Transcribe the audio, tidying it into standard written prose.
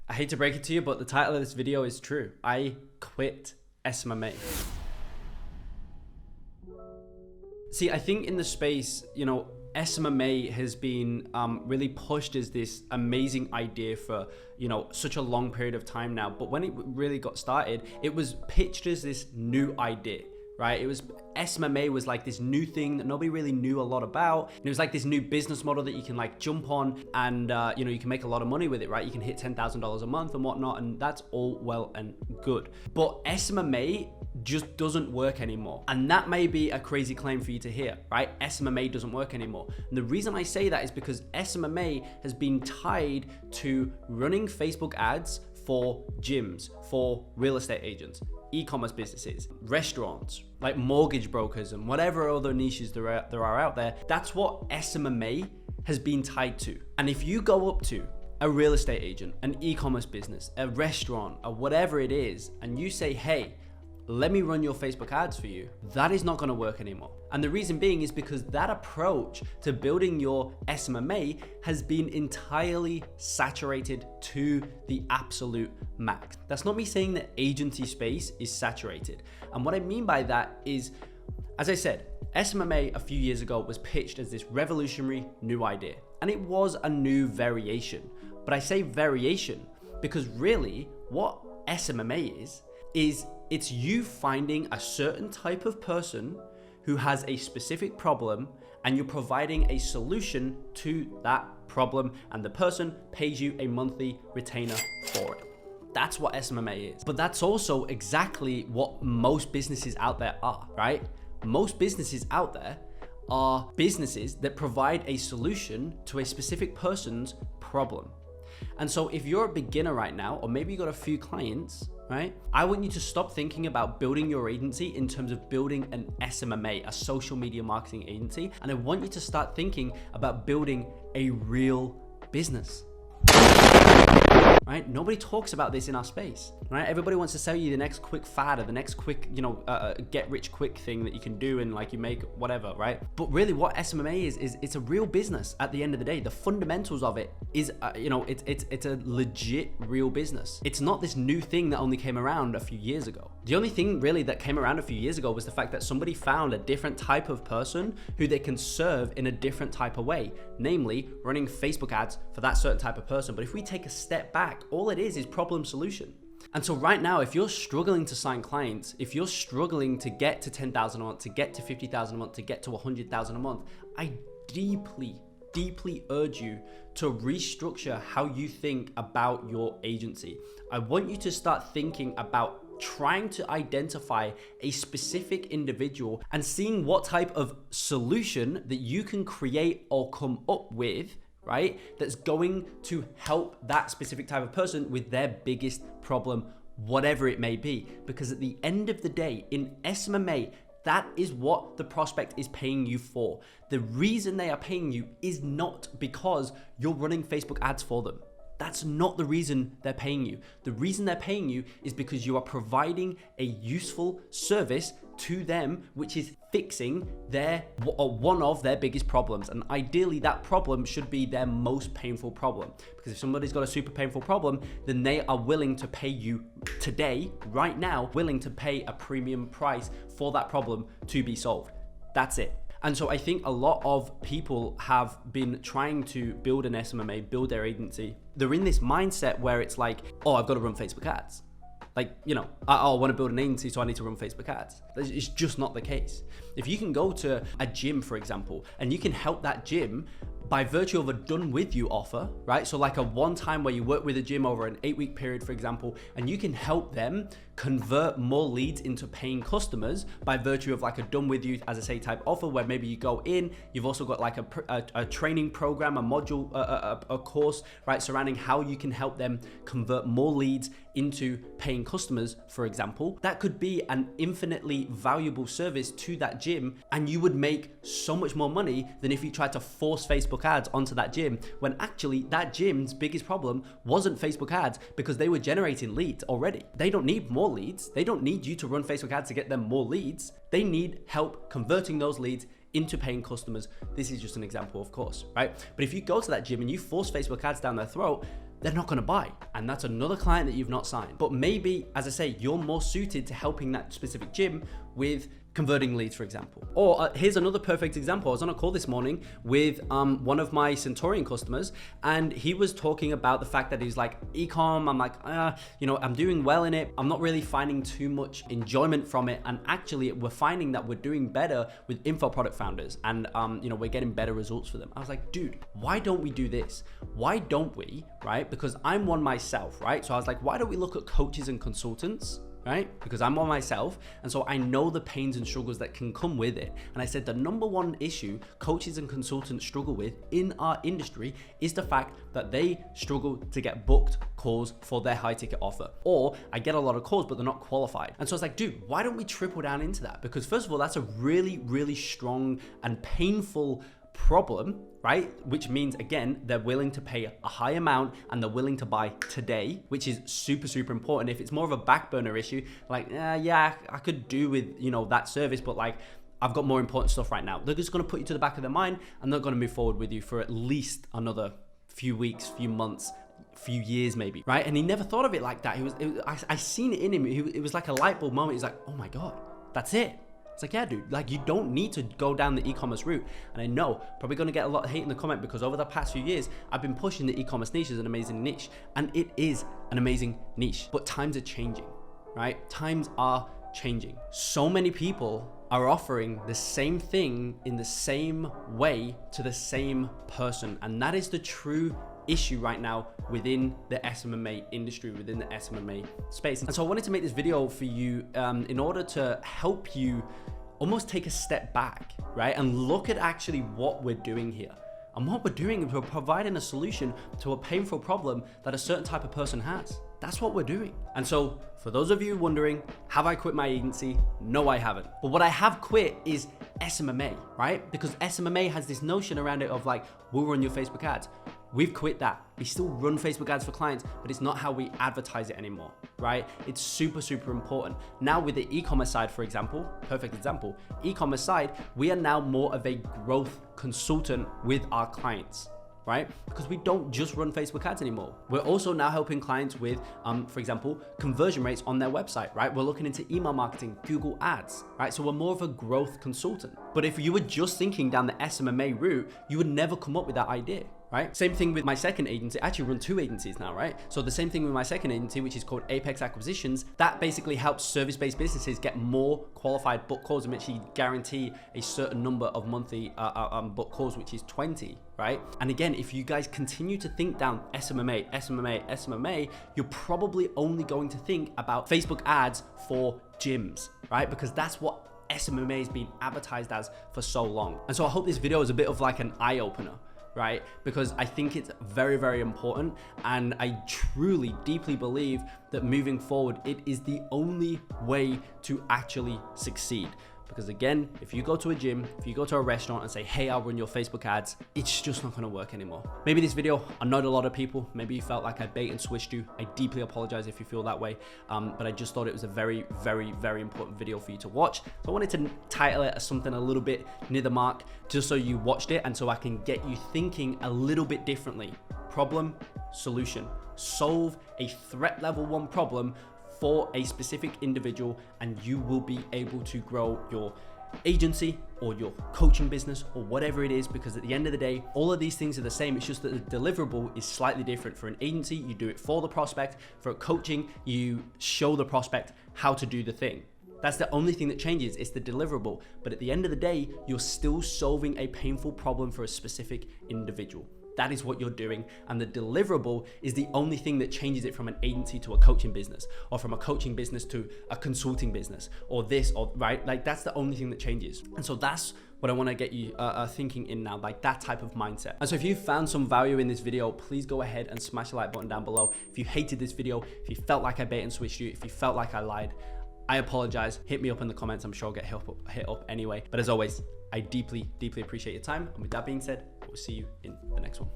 I hate to break it to you, but the title of this video is true. I quit Smma. See, I think in the space, Smma has been really pushed as this amazing idea for, such a long period of time now. But when it really got started, it was pitched as this new idea, right? Smma was like this new thing that nobody really knew a lot about. And it was like this new business model that you can like jump on and, you can make a lot of money with it, right? You can hit $10,000 a month and whatnot, and that's all well and good. But Smma just doesn't work anymore. And that may be a crazy claim for you to hear, right? Smma doesn't work anymore. And the reason I say that is because Smma has been tied to running Facebook ads for gyms, for real estate agents, e-commerce businesses, restaurants, like mortgage brokers and whatever other niches there are out there. That's what Smma has been tied to. And if you go up to a real estate agent, an e-commerce business, a restaurant, or whatever it is, and you say, hey, let me run your Facebook ads for you, that is not going to work anymore. And the reason being is because that approach to building your Smma has been entirely saturated to the absolute max. That's not me saying that agency space is saturated. And what I mean by that is, as I said, Smma a few years ago was pitched as this revolutionary new idea. And it was a new variation. But I say variation because really what Smma is it's you finding a certain type of person who has a specific problem and you're providing a solution to that problem, and the person pays you a monthly retainer for it. That's what Smma is. But that's also exactly what most businesses out there are, right? Most businesses out there are businesses that provide a solution to a specific person's problem. And so if you're a beginner right now, or maybe you got a few clients, right? I want you to stop thinking about building your agency in terms of building an Smma, a social media marketing agency. And I want you to start thinking about building a real business. Right? Nobody talks about this in our space, right? Everybody wants to sell you the next quick fad or the next quick, get rich quick thing that you can do and like you make whatever, right? But really what Smma is it's a real business at the end of the day. The fundamentals of it is, it's a legit real business. It's not this new thing that only came around a few years ago. The only thing really that came around a few years ago was the fact that somebody found a different type of person who they can serve in a different type of way, namely running Facebook ads for that certain type of person. But if we take a step back, all it is problem solution. And so right now, if you're struggling to sign clients, if you're struggling to get to 10,000 a month, to get to 50,000 a month, to get to 100,000 a month, I deeply urge you to restructure how you think about your agency. I want you to start thinking about trying to identify a specific individual and seeing what type of solution that you can create or come up with, right? That's going to help that specific type of person with their biggest problem, whatever it may be. Because at the end of the day, in Smma, that is what the prospect is paying you for. The reason they are paying you is not because you're running Facebook ads for them. That's not the reason they're paying you. The reason they're paying you is because you are providing a useful service to them, which is fixing one of their biggest problems. And ideally that problem should be their most painful problem. Because if somebody's got a super painful problem, then they are willing to pay you today, right now, willing to pay a premium price for that problem to be solved. That's it. And so I think a lot of people have been trying to build an Smma, build their agency. They're in this mindset where it's like, oh, I've got to run Facebook ads. Like, I want to build an agency, so I need to run Facebook ads. It's just not the case. If you can go to a gym, for example, and you can help that gym by virtue of a done with you offer, right? So like a one time where you work with a gym over an 8-week period, for example, and you can help them convert more leads into paying customers by virtue of like a done with you, as I say, type offer where maybe you go in, you've also got like a training program, a module, a course, right? Surrounding how you can help them convert more leads into paying customers, for example. That could be an infinitely valuable service to that gym, and you would make so much more money than if you tried to force Facebook ads onto that gym, when actually that gym's biggest problem wasn't Facebook ads because they were generating leads already. They don't need more leads. They don't need you to run Facebook ads to get them more leads. They need help converting those leads into paying customers. This is just an example, of course, right? But if you go to that gym and you force Facebook ads down their throat, they're not going to buy. And that's another client that you've not signed. But maybe, as I say, you're more suited to helping that specific gym with converting leads, for example. Or here's another perfect example. I was on a call this morning with one of my Centurion customers, and he was talking about the fact that he's like, e-com, I'm like, I'm doing well in it. I'm not really finding too much enjoyment from it. And actually we're finding that we're doing better with info product founders, and we're getting better results for them. I was like, dude, why don't we do this? Why don't we, right? Because I'm one myself, right? So I was like, why don't we look at coaches and consultants? Right? Because I'm on myself, and so I know the pains and struggles that can come with it. And I said the number one issue coaches and consultants struggle with in our industry is the fact that they struggle to get booked calls for their high ticket offer. Or I get a lot of calls, but they're not qualified. And so I was like, dude, why don't we triple down into that? Because first of all, that's a really, really strong and painful problem, right? Which means, again, they're willing to pay a high amount and they're willing to buy today, which is super, super important. If it's more of a back burner issue, like, yeah, I could do with, that service, but like, I've got more important stuff right now. They're just going to put you to the back of their mind, and they're going to move forward with you for at least another few weeks, few months, few years maybe, right? And he never thought of it like that. I seen it in him. It was like a light bulb moment. He's like, oh my God, that's it. It's like, yeah, dude, like you don't need to go down the e-commerce route. And I know probably going to get a lot of hate in the comment, because over the past few years, I've been pushing the e-commerce niche as an amazing niche, and it is an amazing niche, but times are changing, right? Times are changing. So many people are offering the same thing in the same way to the same person. And that is the true issue right now within the SMMA industry, within the SMMA space. And so I wanted to make this video for you in order to help you almost take a step back, right? And look at actually what we're doing here. And what we're doing is we're providing a solution to a painful problem that a certain type of person has. That's what we're doing. And so for those of you wondering, have I quit my agency? No, I haven't. But what I have quit is SMMA, right? Because SMMA has this notion around it of like, we'll run your Facebook ads. We've quit that. We still run Facebook ads for clients, but it's not how we advertise it anymore, right? It's super, super important. Now with the e-commerce side, for example, perfect example, e-commerce side, we are now more of a growth consultant with our clients, right? Because we don't just run Facebook ads anymore. We're also now helping clients with, for example, conversion rates on their website, right? We're looking into email marketing, Google ads, right? So we're more of a growth consultant. But if you were just thinking down the SMMA route, you would never come up with that idea, right? Same thing with my second agency. I actually run 2 agencies now, right? So the same thing with my second agency, which is called Apex Acquisitions, that basically helps service-based businesses get more qualified book calls and actually guarantee a certain number of monthly book calls, which is 20, right? And again, if you guys continue to think down SMMA, you're probably only going to think about Facebook ads for gyms, right? Because that's what SMMA has been advertised as for so long. And so I hope this video is a bit of like an eye-opener, right? Because I think it's very, very important. And I truly, deeply believe that moving forward, it is the only way to actually succeed. Because again, if you go to a gym, if you go to a restaurant and say, hey, I'll run your Facebook ads, it's just not gonna work anymore. Maybe this video annoyed a lot of people. Maybe you felt like I bait and switched you. I deeply apologize if you feel that way. But I just thought it was a very, very, very important video for you to watch. So I wanted to title it as something a little bit near the mark, just so you watched it and so I can get you thinking a little bit differently. Problem, solution. Solve a threat level 1 problem for a specific individual, and you will be able to grow your agency or your coaching business or whatever it is, because at the end of the day, all of these things are the same. It's just that the deliverable is slightly different. For an agency, you do it for the prospect. For coaching, you show the prospect how to do the thing. That's the only thing that changes. It's the deliverable. But at the end of the day, you're still solving a painful problem for a specific individual. That is what you're doing. And the deliverable is the only thing that changes it from an agency to a coaching business, or from a coaching business to a consulting business, or this, or right? Like that's the only thing that changes. And so that's what I want to get you thinking in now, like that type of mindset. And so if you found some value in this video, please go ahead and smash the like button down below. If you hated this video, if you felt like I bait and switched you, if you felt like I lied, I apologize. Hit me up in the comments. I'm sure I'll get hit up anyway. But as always, I deeply, deeply appreciate your time. And with that being said, we'll see you in the next one.